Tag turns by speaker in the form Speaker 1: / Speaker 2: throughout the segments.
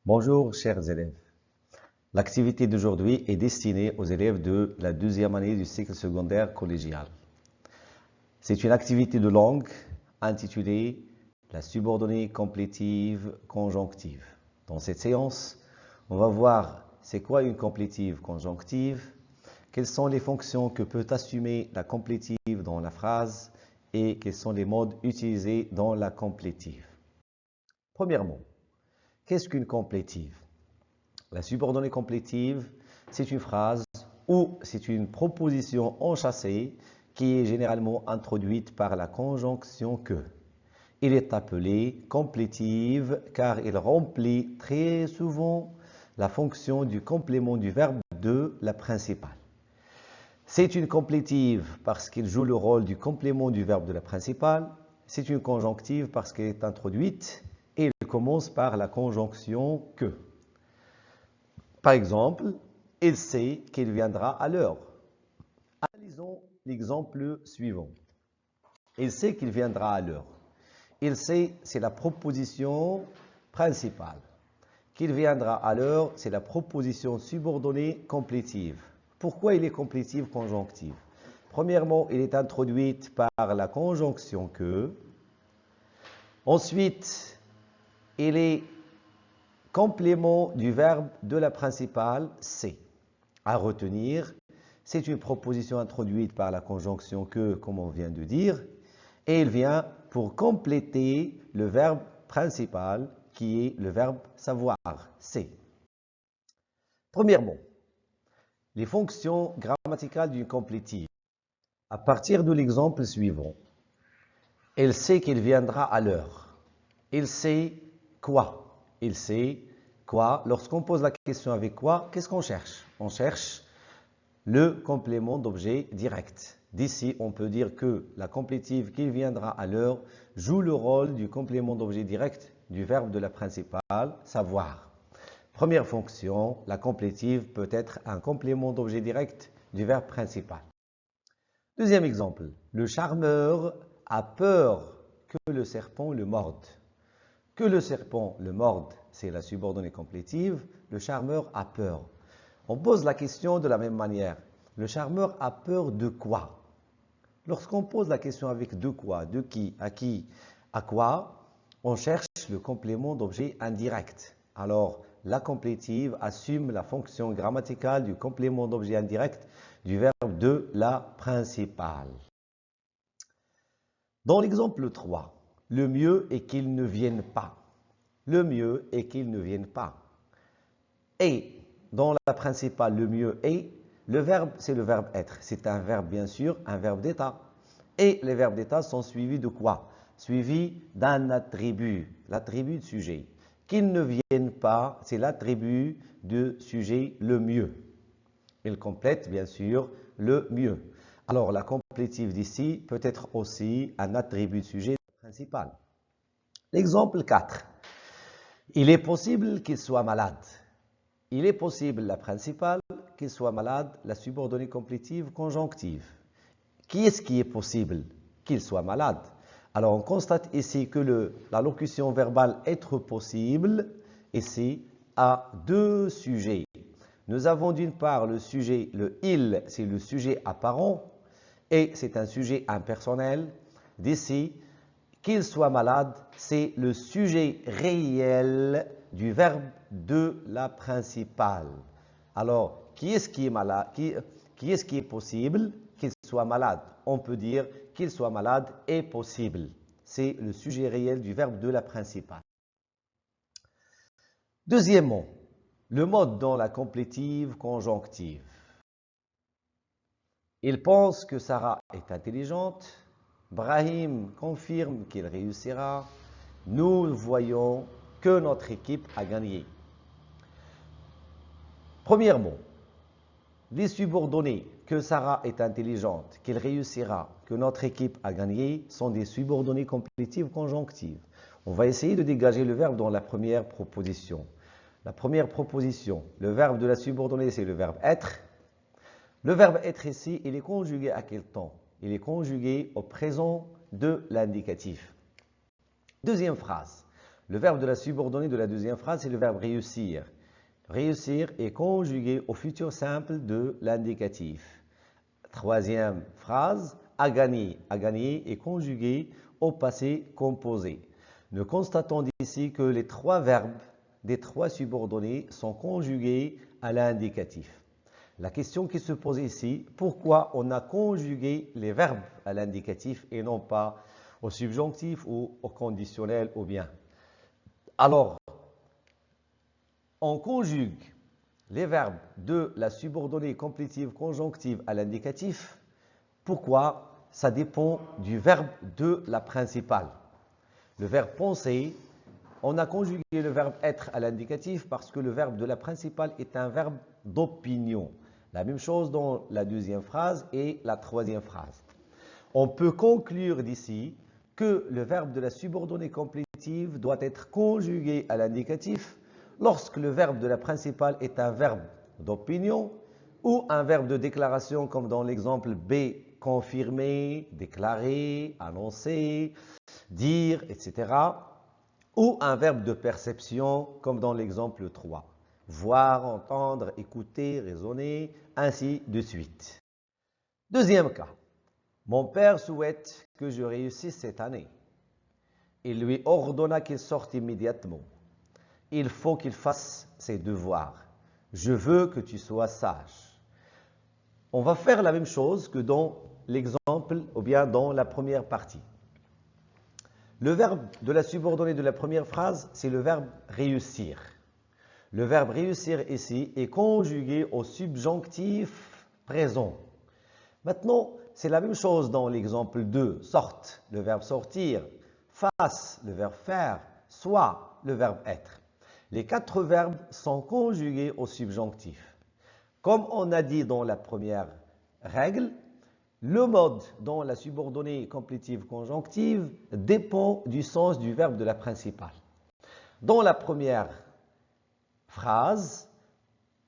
Speaker 1: Bonjour chers élèves. L'activité d'aujourd'hui est destinée aux élèves de la deuxième année du cycle secondaire collégial. C'est une activité de langue intitulée la subordonnée complétive conjonctive. Dans cette séance, on va voir c'est quoi une complétive conjonctive, quelles sont les fonctions que peut assumer la complétive dans la phrase et quels sont les modes utilisés dans la complétive. Premièrement, qu'est-ce qu'une complétive? La subordonnée complétive, c'est une phrase ou c'est une proposition enchâssée qui est généralement introduite par la conjonction que. Il est appelé complétive car il remplit très souvent la fonction du complément du verbe de la principale. C'est une complétive parce qu'il joue le rôle du complément du verbe de la principale. C'est une conjonctive parce qu'elle est introduite et elle commence par la conjonction que. Par exemple, il sait qu'il viendra à l'heure. Analysons l'exemple suivant. Il sait qu'il viendra à l'heure. Il sait, c'est la proposition principale. Qu'il viendra à l'heure, c'est la proposition subordonnée complétive. Pourquoi il est complétive conjonctive? Premièrement, il est introduite par la conjonction que. Ensuite, il est complément du verbe de la principale c'est. À retenir, c'est une proposition introduite par la conjonction que, comme on vient de dire, et il vient pour compléter le verbe principal qui est le verbe savoir, c'est. Premièrement, les fonctions grammaticales d'une complétive. À partir de l'exemple suivant, il sait qu'il viendra à l'heure. Il sait quoi? Il sait quoi? Lorsqu'on pose la question avec quoi, qu'est-ce qu'on cherche? On cherche le complément d'objet direct. D'ici, on peut dire que la complétive qu'il viendra à l'heure joue le rôle du complément d'objet direct du verbe de la principale, savoir. Première fonction, la complétive peut être un complément d'objet direct du verbe principal. Deuxième exemple, le charmeur a peur que le serpent le morde. Que le serpent le morde, c'est la subordonnée complétive. Le charmeur a peur. On pose la question de la même manière. Le charmeur a peur de quoi? Lorsqu'on pose la question avec de quoi, de qui, à quoi, on cherche le complément d'objet indirect. Alors, la complétive assume la fonction grammaticale du complément d'objet indirect du verbe de la principale. Dans l'exemple 3, le mieux est qu'il ne vienne pas. Le mieux est qu'il ne vienne pas. Et dans la principale, le mieux est, le verbe, c'est le verbe être. C'est un verbe, bien sûr, un verbe d'état. Et les verbes d'état sont suivis de quoi? Suivis d'un attribut, l'attribut de sujet. Qu'ils ne viennent pas, c'est l'attribut de sujet le mieux. Il complète, bien sûr, le mieux. Alors, la complétive d'ici peut être aussi un attribut de sujet principal. L'exemple 4. Il est possible qu'il soit malade. Il est possible, la principale, qu'il soit malade, la subordonnée complétive conjonctive. Qui est-ce qui est possible qu'il soit malade? Alors, on constate ici que la locution verbale être possible, ici, a deux sujets. Nous avons d'une part le sujet, le il, c'est le sujet apparent, et c'est un sujet impersonnel. D'ici, qu'il soit malade, c'est le sujet réel du verbe de la principale. Alors, qui est-ce qui est malade? Qui est-ce qui est possible qu'il soit malade? On peut dire qu'il soit malade est possible. C'est le sujet réel du verbe de la principale. Deuxièmement, le mode dans la complétive conjonctive. Il pense que Sarah est intelligente. Brahim confirme qu'il réussira. Nous voyons que notre équipe a gagné. Premièrement, les subordonnés que Sarah est intelligente, qu'il réussira, que notre équipe a gagné sont des subordonnées complétives conjonctives. On va essayer de dégager le verbe dans la première proposition. La première proposition, le verbe de la subordonnée, c'est le verbe être. Le verbe être ici, il est conjugué à quel temps? Il est conjugué au présent de l'indicatif. Deuxième phrase. Le verbe de la subordonnée de la deuxième phrase, c'est le verbe réussir. Réussir est conjugué au futur simple de l'indicatif. Troisième phrase, a gagné. A gagné est conjugué au passé composé. Nous constatons d'ici que les trois verbes des trois subordonnés sont conjugués à l'indicatif. La question qui se pose ici, pourquoi on a conjugué les verbes à l'indicatif et non pas au subjonctif ou au conditionnel ou bien? Alors, on conjugue les verbes de la subordonnée complétive conjonctive à l'indicatif. Pourquoi? Ça dépend du verbe de la principale. Le verbe penser, on a conjugué le verbe être à l'indicatif parce que le verbe de la principale est un verbe d'opinion. La même chose dans la deuxième phrase et la troisième phrase. On peut conclure d'ici que le verbe de la subordonnée complétive doit être conjugué à l'indicatif lorsque le verbe de la principale est un verbe d'opinion ou un verbe de déclaration comme dans l'exemple B, confirmer, déclarer, annoncer, dire, etc. ou un verbe de perception comme dans l'exemple 3. Voir, entendre, écouter, raisonner, ainsi de suite. Deuxième cas. Mon père souhaite que je réussisse cette année. Il lui ordonna qu'il sorte immédiatement. Il faut qu'il fasse ses devoirs. Je veux que tu sois sage. On va faire la même chose que dans l'exemple ou bien dans la première partie. Le verbe de la subordonnée de la première phrase, c'est le verbe réussir. Le verbe réussir ici est conjugué au subjonctif présent. Maintenant, c'est la même chose dans l'exemple 2. Sorte, le verbe sortir. Fasse, le verbe faire. Soit, le verbe être. Les quatre verbes sont conjugués au subjonctif. Comme on a dit dans la première règle, le mode dans la subordonnée complétive conjonctive dépend du sens du verbe de la principale. Dans la première phrase,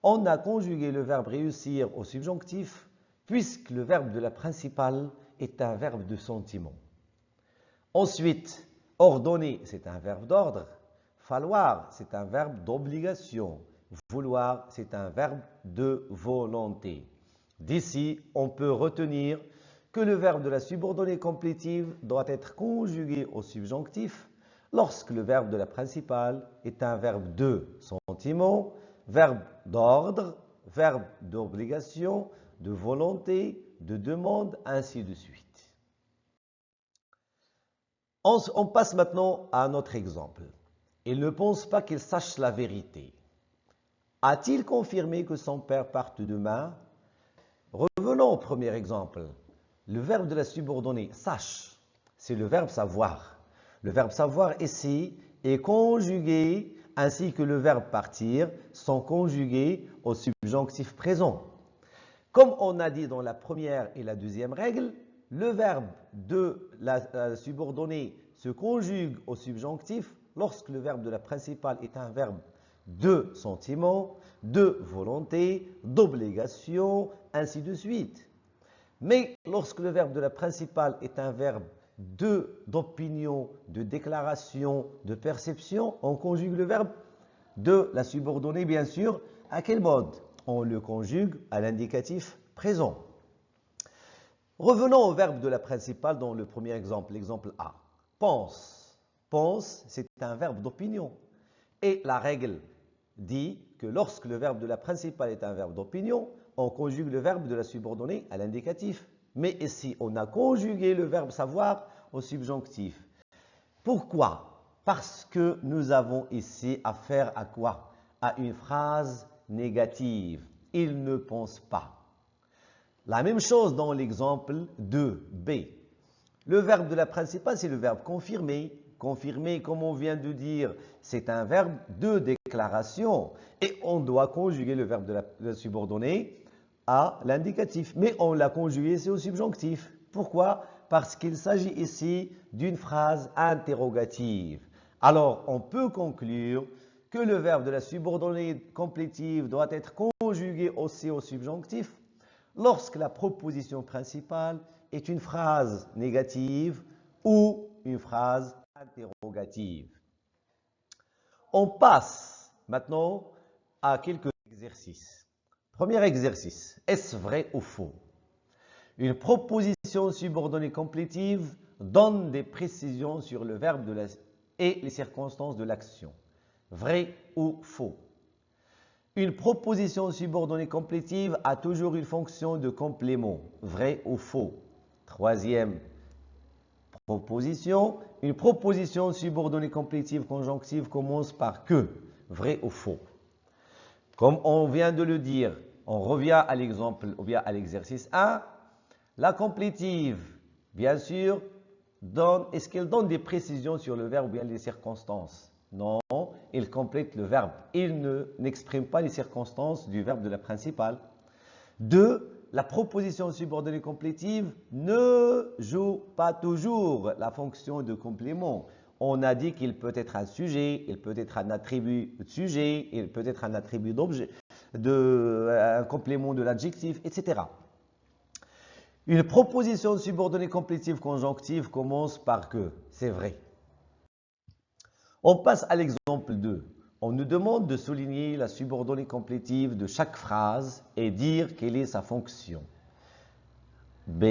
Speaker 1: on a conjugué le verbe réussir au subjonctif puisque le verbe de la principale est un verbe de sentiment. Ensuite, ordonner, c'est un verbe d'ordre. Falloir, c'est un verbe d'obligation. Vouloir, c'est un verbe de volonté. D'ici, on peut retenir que le verbe de la subordonnée complétive doit être conjugué au subjonctif lorsque le verbe de la principale est un verbe de sentiment, verbe d'ordre, verbe d'obligation, de volonté, de demande, ainsi de suite. On passe maintenant à un autre exemple. Il ne pense pas qu'il sache la vérité. A-t-il confirmé que son père parte demain? Revenons au premier exemple. Le verbe de la subordonnée sache, c'est le verbe savoir. Le verbe savoir ici est conjugué ainsi que le verbe partir sont conjugués au subjonctif présent. Comme on a dit dans la première et la deuxième règle, le verbe de la subordonnée se conjugue au subjonctif lorsque le verbe de la principale est un verbe de sentiment, de volonté, d'obligation, ainsi de suite. Mais lorsque le verbe de la principale est un verbe d'opinion, de déclaration, de perception, on conjugue le verbe de la subordonnée, bien sûr. À quel mode? On le conjugue à l'indicatif présent. Revenons au verbe de la principale dans le premier exemple, l'exemple A. Pense. Pense, c'est un verbe d'opinion. Et la règle dit que lorsque le verbe de la principale est un verbe d'opinion, on conjugue le verbe de la subordonnée à l'indicatif. Mais ici, on a conjugué le verbe savoir au subjonctif. Pourquoi? Parce que nous avons ici affaire à quoi? À une phrase négative. Il ne pense pas. La même chose dans l'exemple 2b. Le verbe de la principale, c'est le verbe confirmer. Confirmer, comme on vient de dire, c'est un verbe de déclaration. Et on doit conjuguer le verbe de la subordonnée à l'indicatif. Mais on l'a conjugué ici au subjonctif. Pourquoi? Parce qu'il s'agit ici d'une phrase interrogative. Alors, on peut conclure que le verbe de la subordonnée complétive doit être conjugué aussi au subjonctif lorsque la proposition principale est une phrase négative ou une phrase interrogative. On passe maintenant à quelques exercices. Premier exercice, est-ce vrai ou faux? Une proposition subordonnée complétive donne des précisions sur le verbe et les circonstances de l'action. Vrai ou faux? Une proposition subordonnée complétive a toujours une fonction de complément. Vrai ou faux? Troisième proposition, une proposition subordonnée complétive conjonctive commence par que. Vrai ou faux? Comme on vient de le dire, on revient à l'exemple ou bien à l'exercice 1. La complétive, bien sûr, est-ce qu'elle donne des précisions sur le verbe ou bien les circonstances? Non, il complète le verbe. Il n'exprime pas les circonstances du verbe de la principale. 2. La proposition subordonnée complétive ne joue pas toujours la fonction de complément. On a dit qu'il peut être un sujet, il peut être un attribut de sujet, il peut être un attribut d'objet, un complément de l'adjectif, etc. Une proposition subordonnée complétive conjonctive commence par que. C'est vrai. On passe à l'exemple 2. On nous demande de souligner la subordonnée complétive de chaque phrase et dire quelle est sa fonction. B,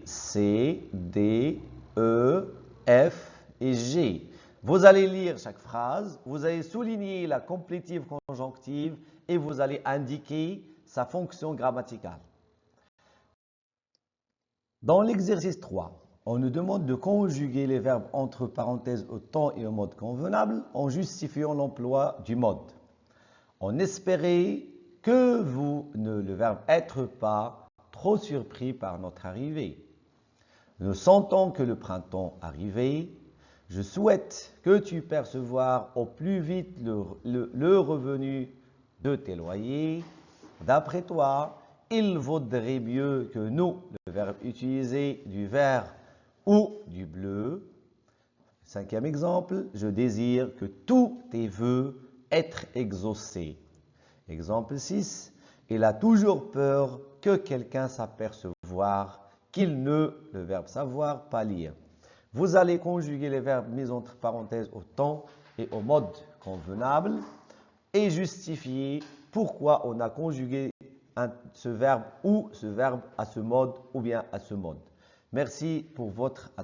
Speaker 1: C, D, E, F et G. Vous allez lire chaque phrase, vous allez souligner la complétive conjonctive et vous allez indiquer sa fonction grammaticale. Dans l'exercice 3, on nous demande de conjuguer les verbes entre parenthèses au temps et au mode convenable en justifiant l'emploi du mode. On espérait que le verbe être pas trop surpris par notre arrivée. Nous sentons que le printemps arrivait. Je souhaite que tu percevoir au plus vite le revenu de tes loyers. D'après toi, il vaudrait mieux que nous, le verbe utilisé, du vert ou du bleu. Cinquième exemple, je désire que tous tes vœux être exaucés. Exemple 6, il a toujours peur que quelqu'un s'apercevoir qu'il ne, le verbe savoir, pas lire. Vous allez conjuguer les verbes mis entre parenthèses au temps et au mode convenable et justifier pourquoi on a conjugué ce verbe ou ce verbe à ce mode ou bien à ce mode. Merci pour votre attention.